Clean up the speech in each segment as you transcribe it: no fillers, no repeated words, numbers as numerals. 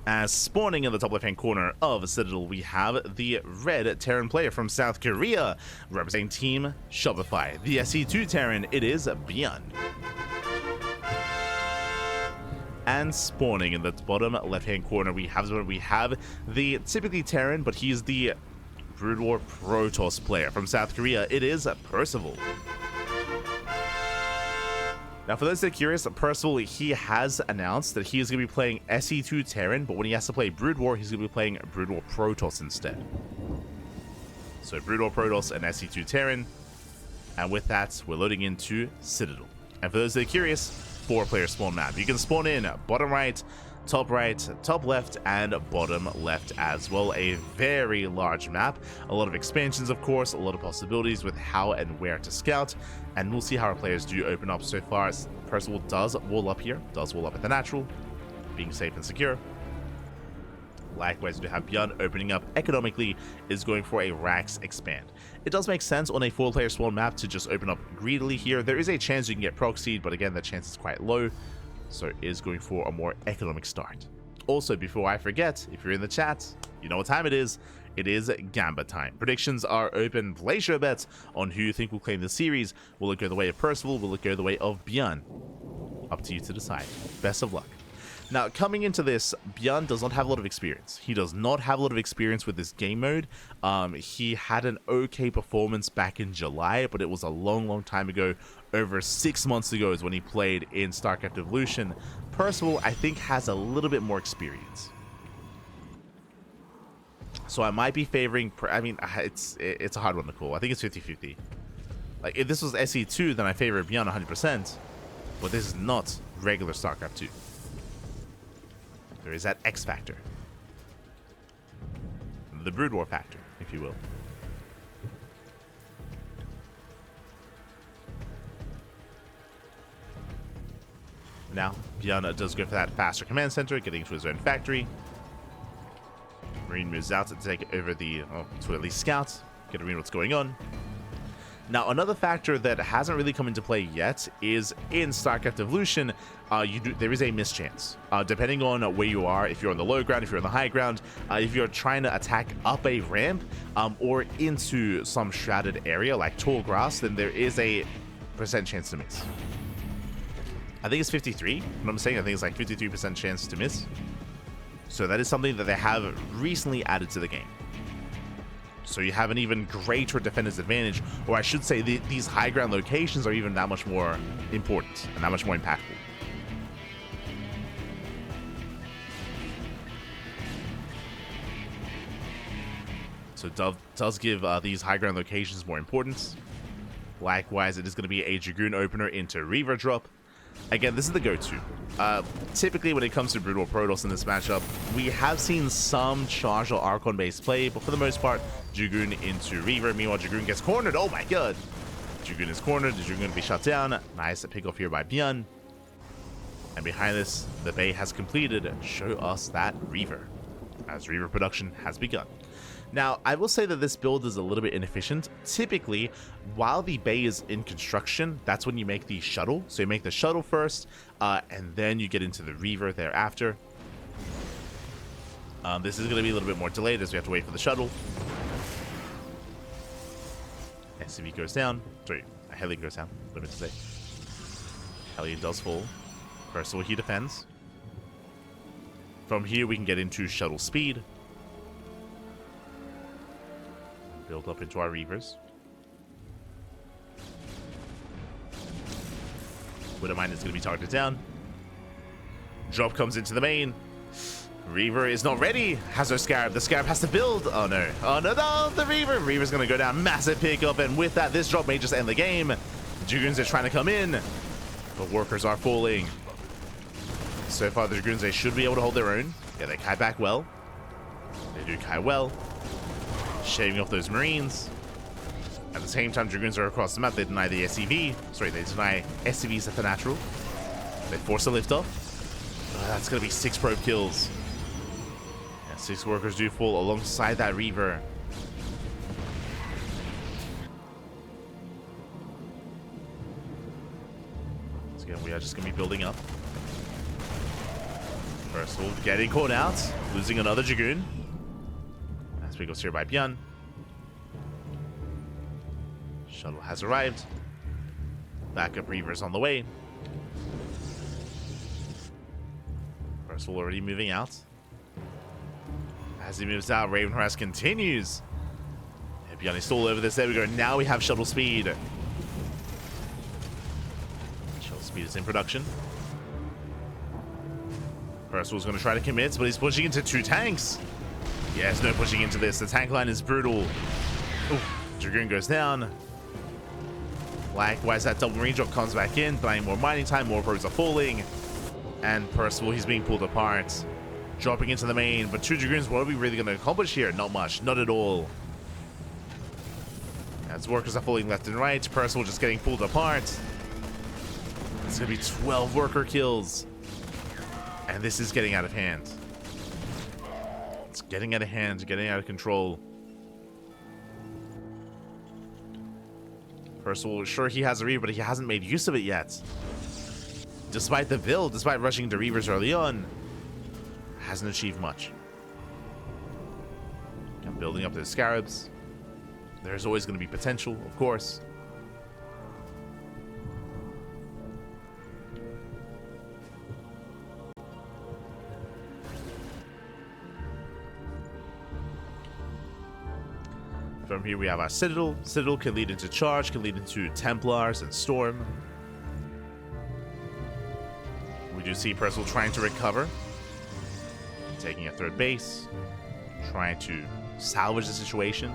As spawning in the top left-hand corner of Citadel, we have the red Terran player from South Korea, representing Team Shopify. The SE2 Terran, it is ByuN. And spawning in the bottom left-hand corner, we have the typically Terran, but he's the Brood War Protoss player from South Korea. It is Percival. Now, for those that are curious, Percival, he has announced that he is going to be playing SE2 Terran, but when he has to play Brood War, he's going to be playing Brood War Protoss instead. So Brood War Protoss and SE2 Terran, and with that, we're loading into Citadel. And for those that are curious, 4-player spawn map. You can spawn in bottom right, top left, and bottom left as well. A very large map, a lot of expansions, of course, a lot of possibilities with how and where to scout, and we'll see how our players do open up. So far, Percival does wall up here, does wall up at the natural, being safe and secure. Likewise, we have ByuN opening up economically, is going for a Rax expand. It does make sense on a 4-player spawn map to just open up greedily here. There is a chance you can get proxied, but again, the chance is quite low. So it is going for a more economic start. Also, before I forget, if you're in the chat, you know what time it is. It is Gamba time. Predictions are open. Place your bets on who you think will claim the series. Will it go the way of Percival? Will it go the way of ByuN? Up to you to decide. Best of luck. Now, coming into this, ByuN does not have a lot of experience. He does not have a lot of experience with this game mode. He had an okay performance back in July, but it was a long time ago. Over 6 months ago is when he played in StarCraft Evolution. Percival, I think, has a little bit more experience. So I might be favoring... I mean, it's a hard one to call. I think it's 50-50. Like, if this was SE2, then I favor ByuN 100%. But this is not regular StarCraft 2. There is that X factor. The Brood War factor, if you will. Now, ByuN does go for that faster command center, getting into his own factory. Marine moves out to take over to at least scout, get to read what's going on. Now, another factor that hasn't really come into play yet is in StarCraft Evolution, there is a mischance. Depending on where you are, if you're on the low ground, if you're on the high ground, if you're trying to attack up a ramp or into some shrouded area like tall grass, then there is a % chance to miss. I think it's 53. What I'm saying, I think it's like 53% chance to miss. So that is something that they have recently added to the game. So you have an even greater defender's advantage, or I should say these high ground locations are even that much more important and that much more impactful. So it does give these high ground locations more importance. Likewise, it is going to be a Dragoon opener into Reaver drop. Again, this is the go-to. Typically, when it comes to Brood War Protoss in this matchup, we have seen some Charge or Archon-based play, but for the most part, Dragoon into Reaver. Meanwhile, Dragoon gets cornered. Oh my god! Dragoon is cornered. The Dragoon going to be shut down. Nice pick off here by ByuN. And behind this, the Bay has completed. Show us that Reaver, as Reaver production has begun. Now, I will say that this build is a little bit inefficient. Typically, while the bay is in construction, that's when you make the shuttle. So you make the shuttle first, and then you get into the Reaver thereafter. This is going to be a little bit more delayed as we have to wait for the shuttle. SCV goes down. Sorry, Hellion goes down. What I meant to say. Hellion does fall. Percival, he defends. From here, we can get into shuttle speed. Build up into our Reavers. Widowmine is going to be targeted down. Drop comes into the main. Reaver is not ready. Has her Scarab. The Scarab has to build. Oh no. Oh no, no, the Reaver. Reaver's going to go down. Massive pickup. And with that, this drop may just end the game. The Dragoons are trying to come in. But workers are falling. So far, the Dragoons, they should be able to hold their own. Yeah, they kite back well. They do kite well. Shaving off those Marines. At the same time, Dragoons are across the map. They deny the SCV. Sorry, they deny SCVs at the natural. They force a liftoff. That's going to be 6 probe kills. Yeah, 6 workers do fall alongside that Reaver. So again, we are just going to be building up. Percival getting caught out, losing another Dragoon. As we go here by ByuN. Shuttle has arrived. Backup Reavers on the way. Percival already moving out. As he moves out, Raven Harass continues. ByuN is all over this. There we go. Now we have shuttle speed. Shuttle speed is in production. Percival's going to try to commit, but he's pushing into 2 tanks. Yes, no pushing into this. The tank line is brutal. Ooh, Dragoon goes down. Likewise, that double marine drop comes back in, buying more mining time, more probes are falling. And Percival, he's being pulled apart. Dropping into the main, but 2 Dragoons, what are we really going to accomplish here? Not much, not at all. As workers are falling left and right, Percival just getting pulled apart. It's going to be 12 worker kills. And this is getting out of hand. It's getting out of hand, getting out of control. Percival, sure he has a Reaver, but he hasn't made use of it yet. Despite the build, despite rushing to Reavers early on, hasn't achieved much. I'm building up those Scarabs. There's always going to be potential, of course. From here we have our Citadel. Citadel can lead into Charge, can lead into Templars and Storm. We do see Percival trying to recover. Taking a 3rd base. Trying to salvage the situation.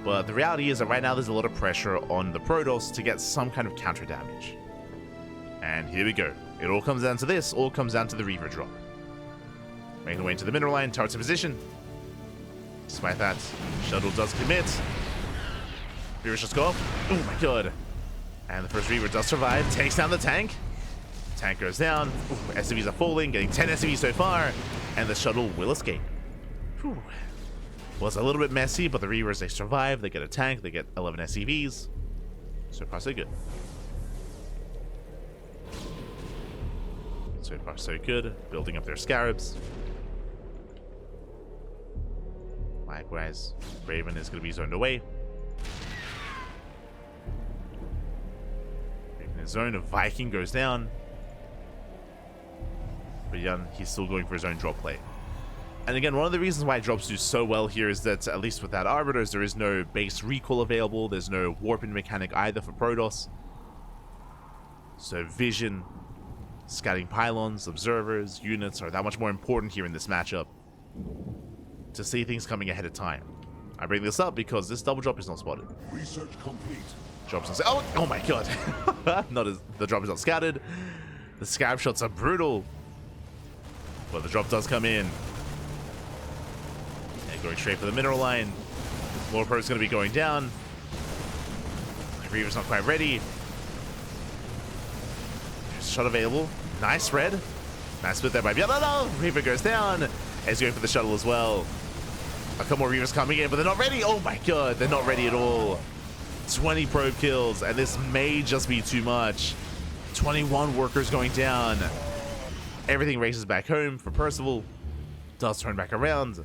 But the reality is that right now there's a lot of pressure on the Protoss to get some kind of counter damage. And here we go. It all comes down to this. All comes down to the Reaver drop. Making the way into the mineral line. Turrets in position. Despite that, Shuttle does commit. Reaver shots go up. Oh my god. And the first Reaver does survive. Takes down the tank. Tank goes down. Ooh, SCVs are falling. Getting 10 SCVs so far. And the Shuttle will escape. Whew. Was a little bit messy, but the Reavers, they survive. They get a tank. They get 11 SCVs. So far, so good. So far, so good. Building up their Scarabs. Likewise, Raven is going to be zoned away. Raven is zoned. A Viking goes down. But ByuN, he's still going for his own drop play. And again, one of the reasons why drops do so well here is that, at least without Arbiters, there is no base recall available. There's no warping mechanic either for Protoss. So vision, scouting pylons, observers, units are that much more important here in this matchup. To see things coming ahead of time. I bring this up because this double drop is not spotted. Research complete. Drops on. Oh my god! The drop is not scouted. The Scarab shots are brutal, but the drop does come in. And going straight for the mineral line. Lord Pro is going to be going down. The Reaver's not quite ready. There's a shot available. Nice red. Nice split there by ByuN. No! Reaver goes down. He's going for the shuttle as well. A couple more Reavers coming in, but they're not ready. Oh my god, they're not ready at all. 20 probe kills, and this may just be too much. 21 workers going down. Everything races back home for Percival. Does turn back around.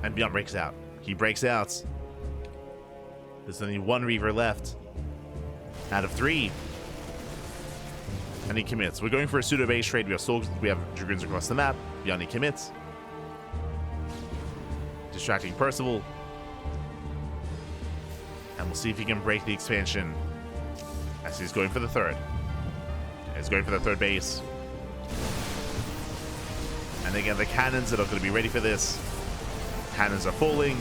And ByuN breaks out. He breaks out. There's only 1 Reaver left. Out of 3. And he commits. We're going for a pseudo base trade. We have Dragoons across the map. ByuN, he commits. Distracting Percival. And we'll see if he can break the expansion. As he's going for the 3rd. He's going for the 3rd base. And again, the cannons are not going to be ready for this. Cannons are falling.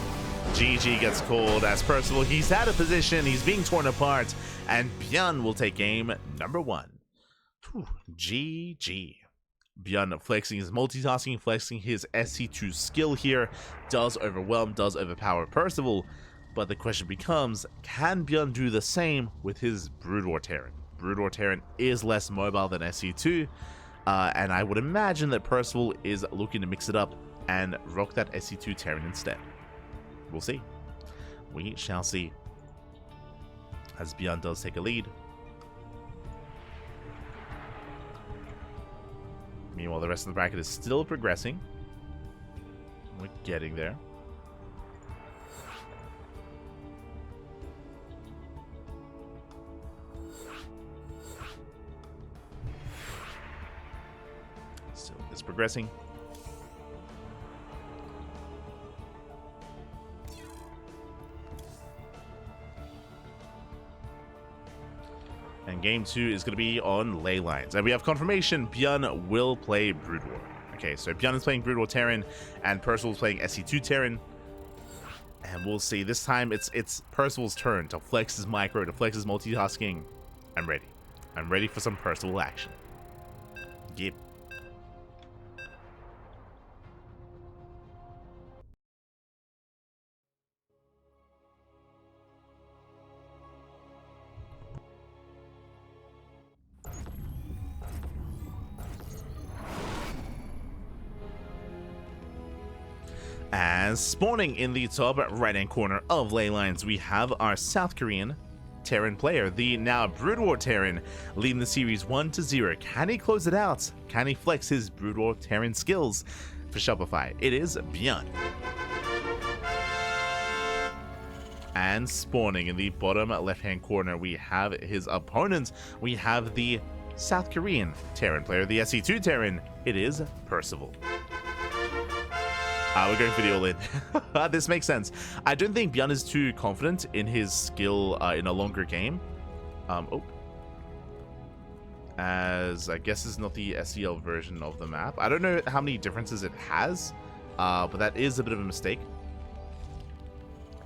GG gets called as Percival. He's out of position. He's being torn apart. And ByuN will take game number 1. Whew, GG. ByuN flexing his multitasking, flexing his SC2 skill here. Does overwhelm, does overpower Percival. But the question becomes, can ByuN do the same with his Brood War Terran? Brood War Terran is less mobile than SC2. And I would imagine that Percival is looking to mix it up and rock that SC2 Terran instead. We'll see. We shall see. As ByuN does take a lead. Meanwhile, the rest of the bracket is still progressing. We're getting there. Still, it's progressing. And game 2 is going to be on ley lines. And we have confirmation ByuN will play Brood War. Okay, so ByuN is playing Brood War Terran, and Percival is playing SC2 Terran. And we'll see. This time, it's Percival's turn to flex his micro, to flex his multitasking. I'm ready. I'm ready for some Percival action. Yep. As spawning in the top right-hand corner of ley lines, we have our South Korean Terran player, the now Brood War Terran, leading the series 1-0. Can he close it out? Can he flex his Brood War Terran skills? For Shopify, it is ByuN. And spawning in the bottom left-hand corner, we have his opponent. We have the South Korean Terran player, the SC2 Terran. It is Percival. We're going for the all-in. This makes sense. I don't think ByuN is too confident in his skill in a longer game. As I guess it's not the SEL version of the map. I don't know how many differences it has, but that is a bit of a mistake.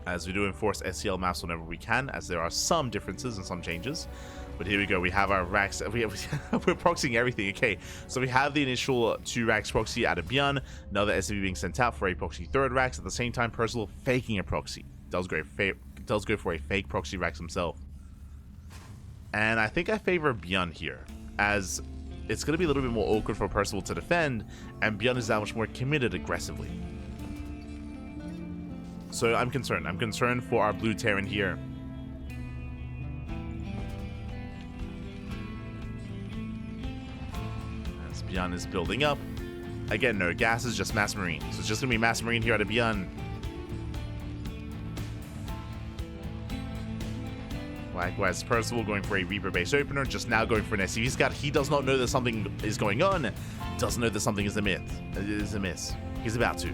As we do enforce SEL maps whenever we can, as there are some differences and some changes. But here we go, we have our racks, we're proxying everything. Okay, so we have the initial 2 racks proxy out of ByuN, another SCV being sent out for a proxy 3rd racks. At the same time, Percival faking a proxy. Does go for a fake proxy racks himself. And I think I favor ByuN here, as it's going to be a little bit more awkward for Percival to defend, and ByuN is that much more committed aggressively. So I'm concerned. I'm concerned for our blue Terran here. As ByuN is building up. Again, no gases, just Mass Marine. So it's just going to be Mass Marine here out of ByuN. Likewise, Percival going for a Reaper-based opener, just now going for an SCV scout. He does not know that something is going on. Doesn't know that something is a myth. It is a miss. He's about to.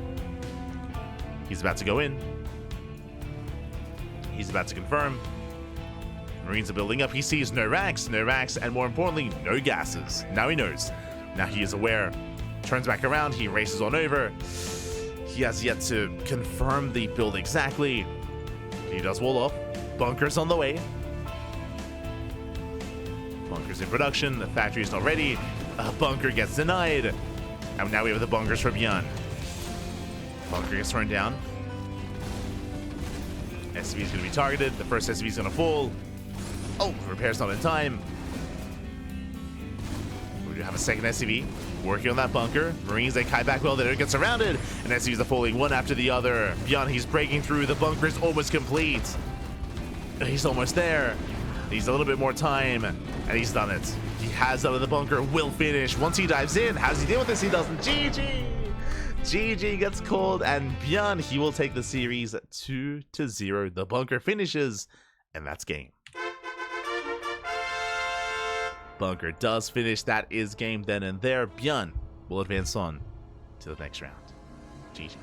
He's about to go in. He's about to confirm. Marines are building up. He sees no racks, and more importantly, no gases. Now he knows. Now he is aware. Turns back around. He races on over. He has yet to confirm the build exactly. He does wall off. Bunkers on the way. Bunkers in production. The factory is not ready. A bunker gets denied. And now we have the bunkers for ByuN. Bunker gets thrown down. SCV is going to be targeted. The first SCV is going to fall. Oh, repair's not in time. We do have a second SCV working on that bunker. Marines, they kite back well. They don't get surrounded. And SCVs are falling one after the other. ByuN, he's breaking through. The bunker is almost complete. He's almost there. Needs a little bit more time. And he's done it. He has done it. The bunker will finish. Once he dives in, how does he deal with this? He doesn't. GG! GG gets called, and ByuN, he will take the series 2-0. The bunker finishes, and that's game. Bunker does finish. That is game then and there. ByuN will advance on to the next round. GG.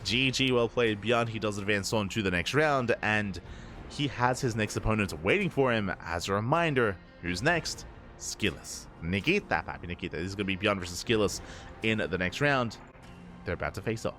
GG, well played, ByuN. He does advance on to the next round, and he has his next opponent waiting for him. As a reminder, who's next? Skilless. Nikita, Papi Nikita. This is going to be ByuN versus Skilless in the next round. They're about to face off.